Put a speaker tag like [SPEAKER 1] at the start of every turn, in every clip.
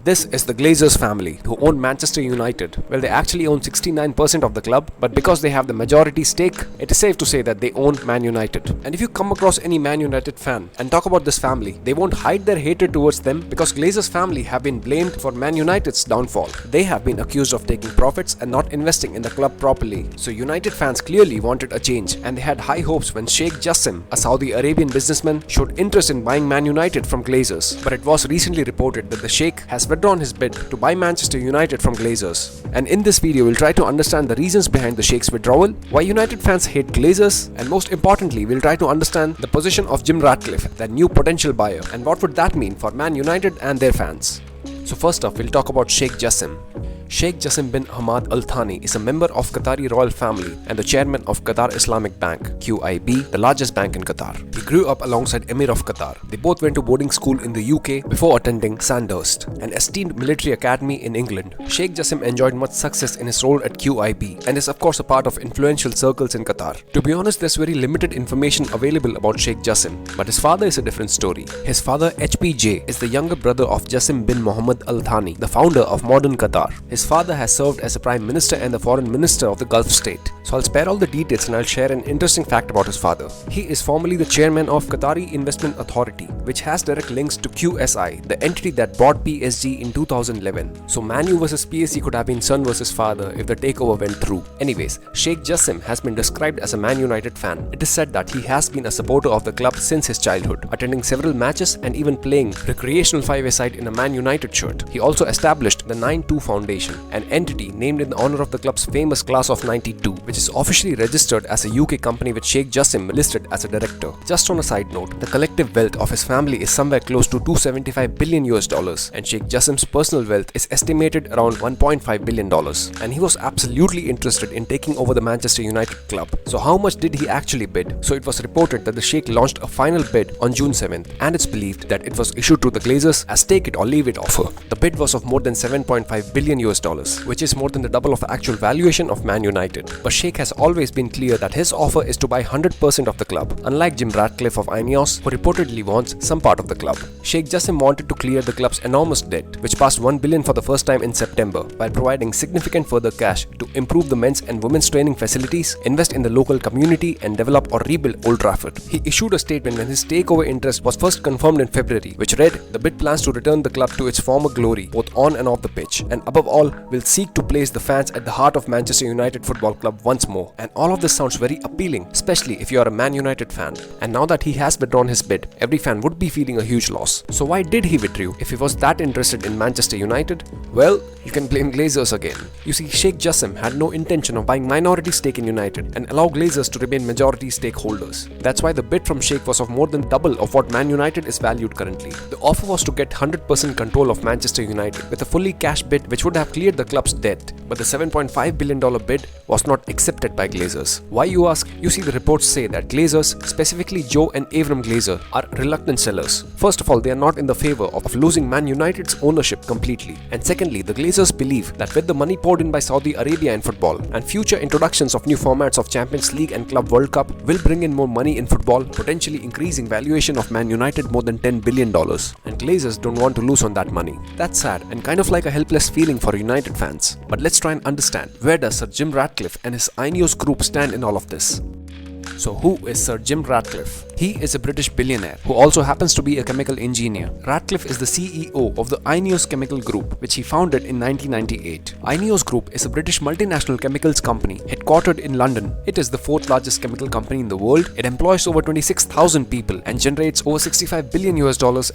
[SPEAKER 1] This is the Glazers family, who own Manchester United. Well, they actually own 69% of the club, but because they have the majority stake, it is safe to say that they own Man United. And if you come across any Man United fan and talk about this family, they won't hide their hatred towards them because Glazers family have been blamed for Man United's downfall. They have been accused of taking profits and not investing in the club properly. So United fans clearly wanted a change, and they had high hopes when Sheikh Jassim, a Saudi Arabian businessman, showed interest in buying Man United from Glazers. But it was recently reported that the Sheikh has withdrawn his bid to buy Manchester United from Glazers. And in this video, we'll try to understand the reasons behind the Sheikh's withdrawal, why United fans hate Glazers, and most importantly, we'll try to understand the position of Jim Ratcliffe, that new potential buyer, and what would that mean for Man United and their fans. So first off, we'll talk about Sheikh Jassim. Sheikh Jassim bin Hamad Al Thani is a member of Qatari royal family and the chairman of Qatar Islamic Bank, QIB, the largest bank in Qatar. He grew up alongside Emir of Qatar. They both went to boarding school in the UK before attending Sandhurst, an esteemed military academy in England. Sheikh Jassim enjoyed much success in his role at QIB and is of course a part of influential circles in Qatar. To be honest, there's very limited information available about Sheikh Jassim, but his father is a different story. His father, HPJ, is the younger brother of Jassim bin Mohammed Al Thani, the founder of modern Qatar. His father has served as a prime minister and the foreign minister of the Gulf state. So I'll spare all the details and I'll share an interesting fact about his father. He is formerly the chairman of Qatari Investment Authority, which has direct links to QSI, the entity that bought PSG in 2011. So Man U versus PSG could have been son versus father if the takeover went through. Anyways, Sheikh Jassim has been described as a Man United fan. It is said that he has been a supporter of the club since his childhood, attending several matches and even playing recreational five-a-side in a Man United shirt. He also established the 9-2 Foundation, an entity named in the honor of the club's famous class of 92, which is officially registered as a UK company with Sheikh Jassim listed as a director. Just on a side note, the collective wealth of his family is somewhere close to $275 billion and Sheikh Jassim's personal wealth is estimated around $1.5 billion. And he was absolutely interested in taking over the Manchester United club. So how much did he actually bid? So it was reported that the Sheikh launched a final bid on June 7th, and it's believed that it was issued to the Glazers as take it or leave it offer. The bid was of more than $7.5 billion, which is more than the double of the actual valuation of Man United. But Sheikh has always been clear that his offer is to buy 100% of the club, unlike Jim Ratcliffe of Ineos, who reportedly wants some part of the club. Sheikh Jassim wanted to clear the club's enormous debt, which passed $1 billion for the first time in September, while providing significant further cash to improve the men's and women's training facilities, invest in the local community, and develop or rebuild Old Trafford. He issued a statement when his takeover interest was first confirmed in February, which read, "The bid plans to return the club to its former glory, both on and off the pitch, and above all, will seek to place the fans at the heart of Manchester United Football Club once more." And all of this sounds very appealing, especially if you are a Man United fan. And now that he has withdrawn his bid, every fan would be feeling a huge loss. So why did he withdraw if he was that interested in Manchester United? Well, you can blame Glazers again. You see, Sheikh Jassim had no intention of buying minority stake in United and allow Glazers to remain majority stakeholders. That's why the bid from Sheikh was of more than double of what Man United is valued currently. The offer was to get 100% control of Manchester United with a fully cash bid which would have cleared the club's debt. But the $7.5 billion bid was not accepted by Glazers. Why, you ask? You see, the reports say that Glazers, specifically Joe and Avram Glazer, are reluctant sellers. First of all, they are not in the favor of losing Man United's ownership completely. And secondly, the Glazers believe that with the money poured in by Saudi Arabia in football and future introductions of new formats of Champions League and Club World Cup will bring in more money in football, potentially increasing valuation of Man United more than $10 billion. And Glazers don't want to lose on that money. That's sad and kind of like a helpless feeling for United fans. But let's try and understand, where does Sir Jim Ratcliffe and his Ineos group stand in all of this? So who is Sir Jim Ratcliffe? He is a British billionaire who also happens to be a chemical engineer. Ratcliffe is the CEO of the Ineos Chemical Group, which he founded in 1998. Ineos Group is a British multinational chemicals company headquartered in London. It is the fourth largest chemical company in the world. It employs over 26,000 people and generates over $65 billion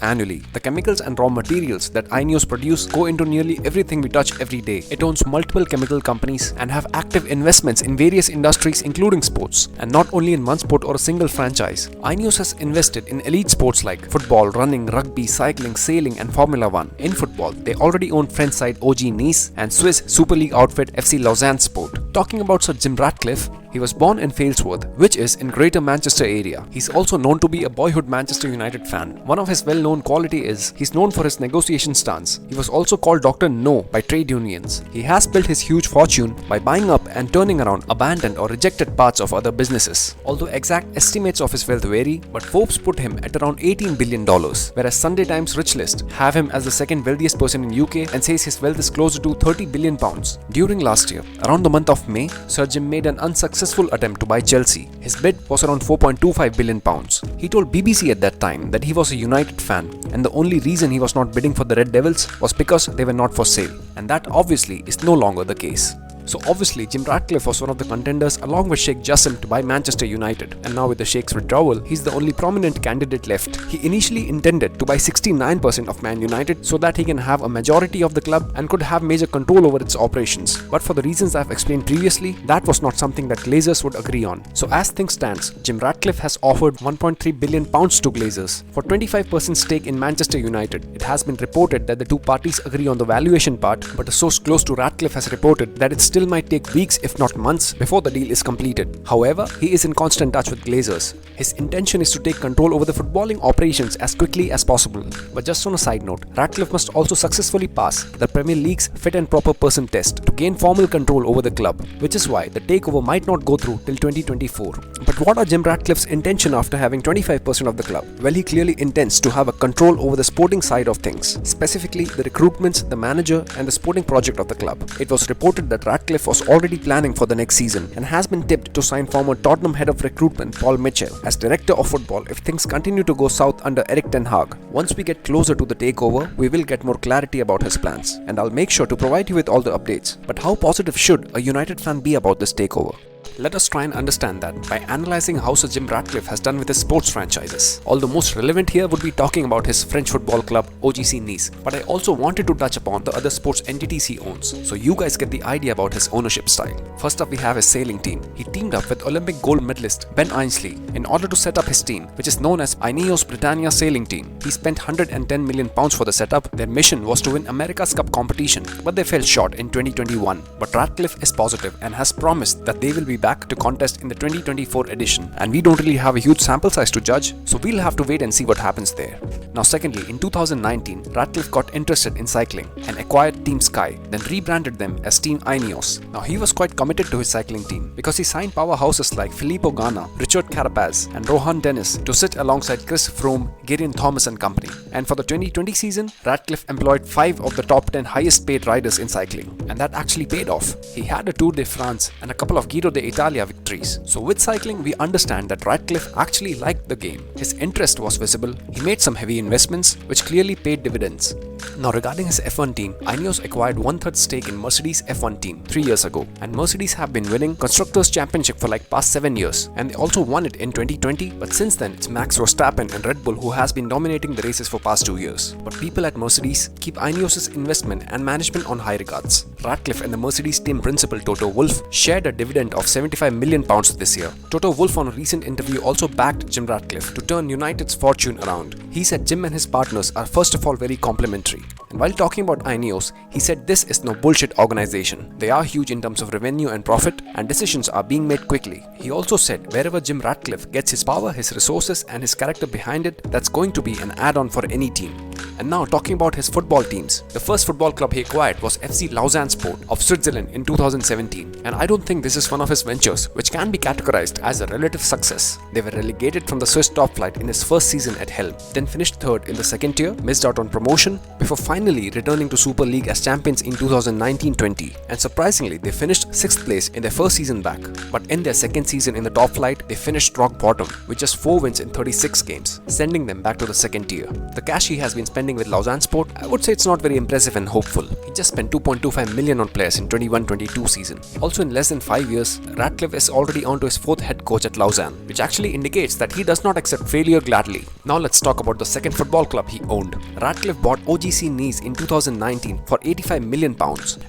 [SPEAKER 1] annually. The chemicals and raw materials that Ineos produce go into nearly everything we touch every day. It owns multiple chemical companies and have active investments in various industries including sports, and not only in one sport or a single franchise. Ineos has invested in elite sports like football, running, rugby, cycling, sailing and Formula 1. In football, they already own French side OG Nice and Swiss Super League outfit FC Lausanne Sport. Talking about Sir Jim Ratcliffe, He was born in Failsworth, which is in Greater Manchester area. He's also known to be a boyhood Manchester United fan. One of his well-known quality is he's known for his negotiation stance. He was also called Dr. No by trade unions. He has built his huge fortune by buying up and turning around abandoned or rejected parts of other businesses. Although exact estimates of his wealth vary, but Forbes put him at around $18 billion, whereas Sunday Times Rich List have him as the second wealthiest person in UK and says his wealth is closer to £30 billion. During last year, around the month of May, Sir Jim made an unsuccessful attempt to buy Chelsea. His bid was around £4.25 billion. He told BBC at that time that he was a United fan and the only reason he was not bidding for the Red Devils was because they were not for sale. And that obviously is no longer the case. So obviously Jim Ratcliffe was one of the contenders along with Sheikh Jassim to buy Manchester United, and now with the Sheikh's withdrawal, he's the only prominent candidate left. He initially intended to buy 69% of Man United so that he can have a majority of the club and could have major control over its operations. But for the reasons I've explained previously, that was not something that Glazers would agree on. So as things stands, Jim Ratcliffe has offered £1.3 billion to Glazers for 25% stake in Manchester United. It has been reported that the two parties agree on the valuation part, but a source close to Ratcliffe has reported that it's still might take weeks if not months before the deal is completed. However, he is in constant touch with Glazers. His intention is to take control over the footballing operations as quickly as possible. But just on a side note, Ratcliffe must also successfully pass the Premier League's fit and proper person test to gain formal control over the club, which is why the takeover might not go through till 2024. But what are Jim Ratcliffe's intention after having 25% of the club? Well, he clearly intends to have a control over the sporting side of things, specifically the recruitments, the manager and the sporting project of the club. It was reported that Ratcliffe was already planning for the next season and has been tipped to sign former Tottenham head of recruitment Paul Mitchell as director of football if things continue to go south under Erik ten Hag. Once we get closer to the takeover, we will get more clarity about his plans, and I'll make sure to provide you with all the updates. But how positive should a United fan be about this takeover? Let us try and understand that by analysing how Sir Jim Ratcliffe has done with his sports franchises. All the most relevant here would be talking about his French football club OGC Nice, but I also wanted to touch upon the other sports entities he owns, so you guys get the idea about his ownership style. First up, we have his sailing team. He teamed up with Olympic gold medalist Ben Ainslie in order to set up his team, which is known as Ineos Britannia Sailing Team. He spent £110 million for the setup. Their mission was to win America's Cup competition, but they fell short in 2021. But Ratcliffe is positive and has promised that they will be back to contest in the 2024 edition, and we don't really have a huge sample size to judge, so we'll have to wait and see what happens there. Now secondly, in 2019, Ratcliffe got interested in cycling and acquired Team Sky, then rebranded them as Team Ineos. Now he was quite committed to his cycling team because he signed powerhouses like Filippo Ganna, Richard Carapaz and Rohan Dennis to sit alongside Chris Froome, Geraint Thomas and company. And for the 2020 season, Ratcliffe employed 5 of the top 10 highest paid riders in cycling, and that actually paid off. He had a Tour de France and a couple of Giro d'Italia victories. So with cycling, we understand that Ratcliffe actually liked the game. His interest was visible. He made some heavy investments, which clearly paid dividends. Now regarding his F1 team, Ineos acquired 1/3 stake in Mercedes F1 team 3 years ago, and Mercedes have been winning Constructors' Championship for like past 7 years, and they also won it in 2020, but since then it's Max Verstappen and Red Bull who has been dominating the races for past 2 years. But people at Mercedes keep Ineos' investment and management on high regards. Ratcliffe and the Mercedes team principal Toto Wolff shared a dividend of £75 million this year. Toto Wolff on a recent interview also backed Jim Ratcliffe to turn United's fortune around. He said Jim and his partners are first of all very complementary. And while talking about Ineos, he said this is no bullshit organization. They are huge in terms of revenue and profit, and decisions are being made quickly. He also said wherever Jim Ratcliffe gets his power, his resources and his character behind it, that's going to be an add-on for any team. And now talking about his football teams. The first football club he acquired was FC Lausanne Sport of Switzerland in 2017, and I don't think this is one of his ventures which can be categorized as a relative success. They were relegated from the Swiss top flight in his first season at helm, then finished third in the second year, missed out on promotion, before finally returning to Super League as champions in 2019-20, and surprisingly they finished 6th place in their first season back. But in their second season in the top flight, they finished rock bottom with just 4 wins in 36 games, sending them back to the second tier. The cash he has been spending with Lausanne Sport, I would say it's not very impressive and hopeful. He just spent 2.25 million on players in 21-22 season. Also in less than 5 years, Ratcliffe is already on to his 4th head coach at Lausanne, which actually indicates that he does not accept failure gladly. Now let's talk about the second football club he owned. Ratcliffe bought OGC Nice in 2019 for £85 million,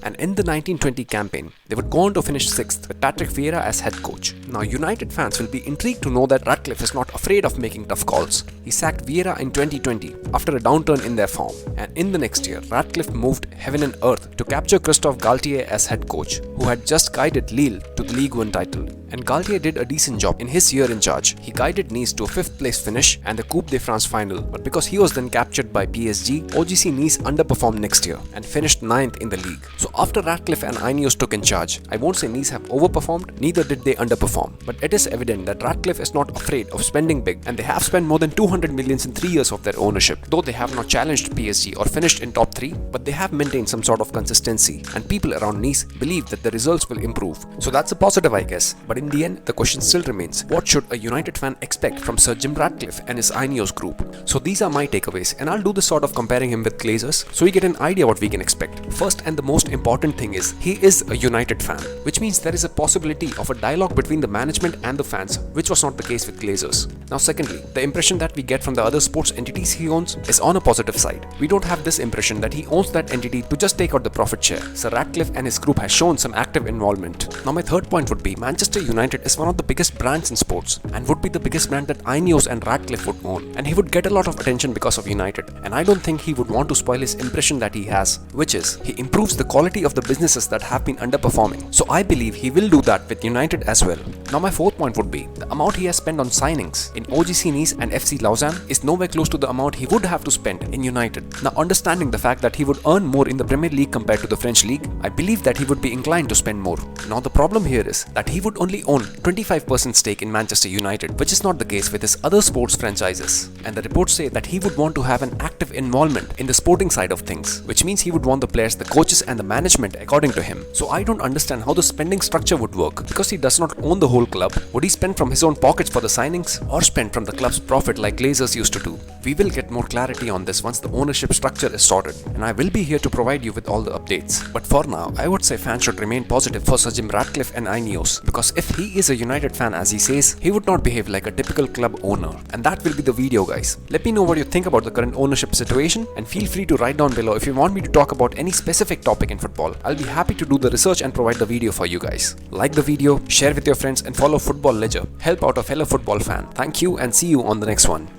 [SPEAKER 1] and in the 1920 campaign, they would go on to finish 6th with Patrick Vieira as head coach. Now United fans will be intrigued to know that Ratcliffe is not afraid of making tough calls. He sacked Vieira in 2020 after a downturn in their form, and in the next year, Ratcliffe moved heaven and earth to capture Christophe Galtier as head coach, who had just guided Lille to the Ligue 1 title. and Galtier did a decent job in his year in charge. He guided Nice to a 5th place finish and the Coupe de France final, but because he was then captured by PSG, OGC Nice underperformed next year and finished 9th in the league. So after Ratcliffe and Ineos took in charge, I won't say Nice have overperformed, neither did they underperform, but it is evident that Ratcliffe is not afraid of spending big, and they have spent more than 200 millions in 3 years of their ownership. Though they have not challenged PSG or finished in top 3, but they have maintained some sort of consistency, and people around Nice believe that the results will improve. So that's a positive, I guess. But in the end, the question still remains, what should a United fan expect from Sir Jim Ratcliffe and his Ineos group? So these are my takeaways, and I'll do this sort of comparing him with Glazers so we get an idea what we can expect. First and the most important thing is, he is a United fan, which means there is a possibility of a dialogue between the management and the fans, which was not the case with Glazers. Now secondly, the impression that we get from the other sports entities he owns is on a positive side. We don't have this impression that he owns that entity to just take out the profit share. Sir Ratcliffe and his group has shown some active involvement. Now my third point would be, Manchester United is one of the biggest brands in sports and would be the biggest brand that Ineos and Ratcliffe would own, and he would get a lot of attention because of United, and I don't think he would want to spoil his impression that he has, which is, he improves the quality of the businesses that have been underperforming. So I believe he will do that with United as well. Now my fourth point would be, the amount he has spent on signings in OGC Nice and FC Lausanne is nowhere close to the amount he would have to spend in United. Now understanding the fact that he would earn more in the Premier League compared to the French League, I believe that he would be inclined to spend more. Now the problem here is that he would only own 25% stake in Manchester United, which is not the case with his other sports franchises. And the reports say that he would want to have an active involvement in the sporting side of things, which means he would want the players, the coaches and the management according to him. So I don't understand how the spending structure would work, because he does not own the whole club. Would he spend from his own pockets for the signings, or spend from the club's profit like Glazers used to do? We will get more clarity on this once the ownership structure is sorted, and I will be here to provide you with all the updates. But for now, I would say fans should remain positive for Sir Jim Ratcliffe and Ineos, because if he is a United fan as he says, he would not behave like a typical club owner. And that will be the video, guys. Let me know what you think about the current ownership situation, and feel free to write down below if you want me to talk about any specific topic in football. I'll be happy to do the research and provide the video for you guys. Like the video, share with your friends and follow Football Ledger. Help out a fellow football fan. Thank you and see you on the next one.